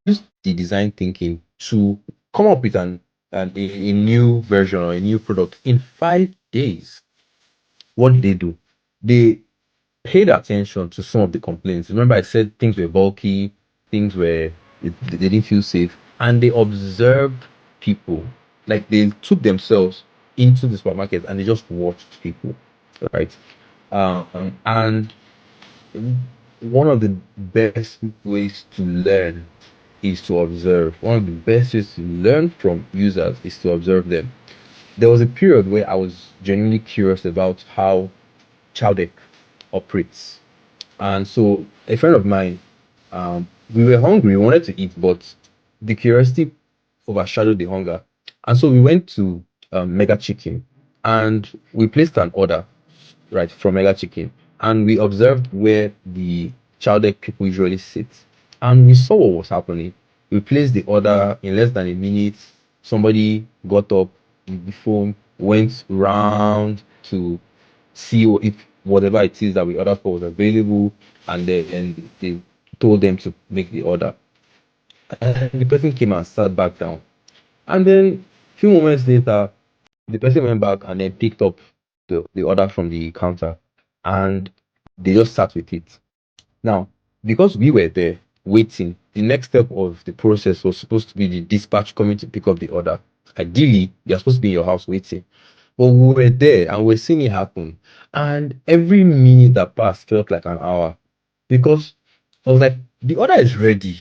used the design thinking to come up with a new version or a new product in 5 days. What did they do? They paid attention to some of the complaints. Remember, I said things were bulky, things were they didn't feel safe, and they observed people. Like they took themselves into the supermarket and they just watched people, right? And one of the best ways to learn is to observe. One of the best ways to learn from users is to observe them. There was a period where I was genuinely curious about how Chowdeck operates. And so a friend of mine, we were hungry, we wanted to eat, but the curiosity overshadowed the hunger. And so we went to Mega Chicken and we placed an order, right, from Mega Chicken. And we observed where the Chowdeck people usually sit. And we saw what was happening. We placed the order in less than a minute. Somebody got up with the phone, went round to see if whatever it is that we ordered for was available, and they told them to make the order. And the person came and sat back down. And then a few moments later, the person went back and then picked up the order from the counter and they just sat with it. Now, because we were there waiting, the next step of the process was supposed to be the dispatch coming to pick up the order. Ideally, you're supposed to be in your house waiting. But we were there and we're seeing it happen. And every minute that passed felt like an hour. Because I was like, the order is ready.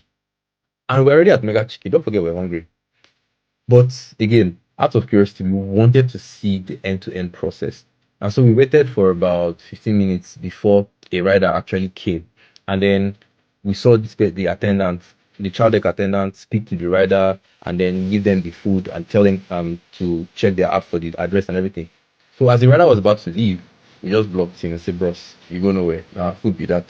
And we're already at Mega Chicken. Don't forget we're hungry. But again, out of curiosity, we wanted to see the end-to-end process. And so we waited for about 15 minutes before a rider actually came. And then we saw the attendant, the child deck attendant, speak to the rider and then give them the food and tell them to check their app for the address and everything. So as the rider was about to leave, he just blocked him and said, Bros, you go nowhere. Nah, food be that.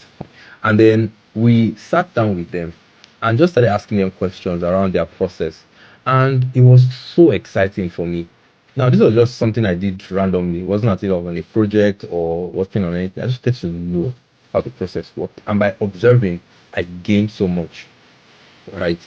And then we sat down with them and just started asking them questions around their process. And it was so exciting for me. Now, this was just something I did randomly. It wasn't until I was on a project or working on anything. I just wanted to know how the process worked. And by observing, I gained so much, right?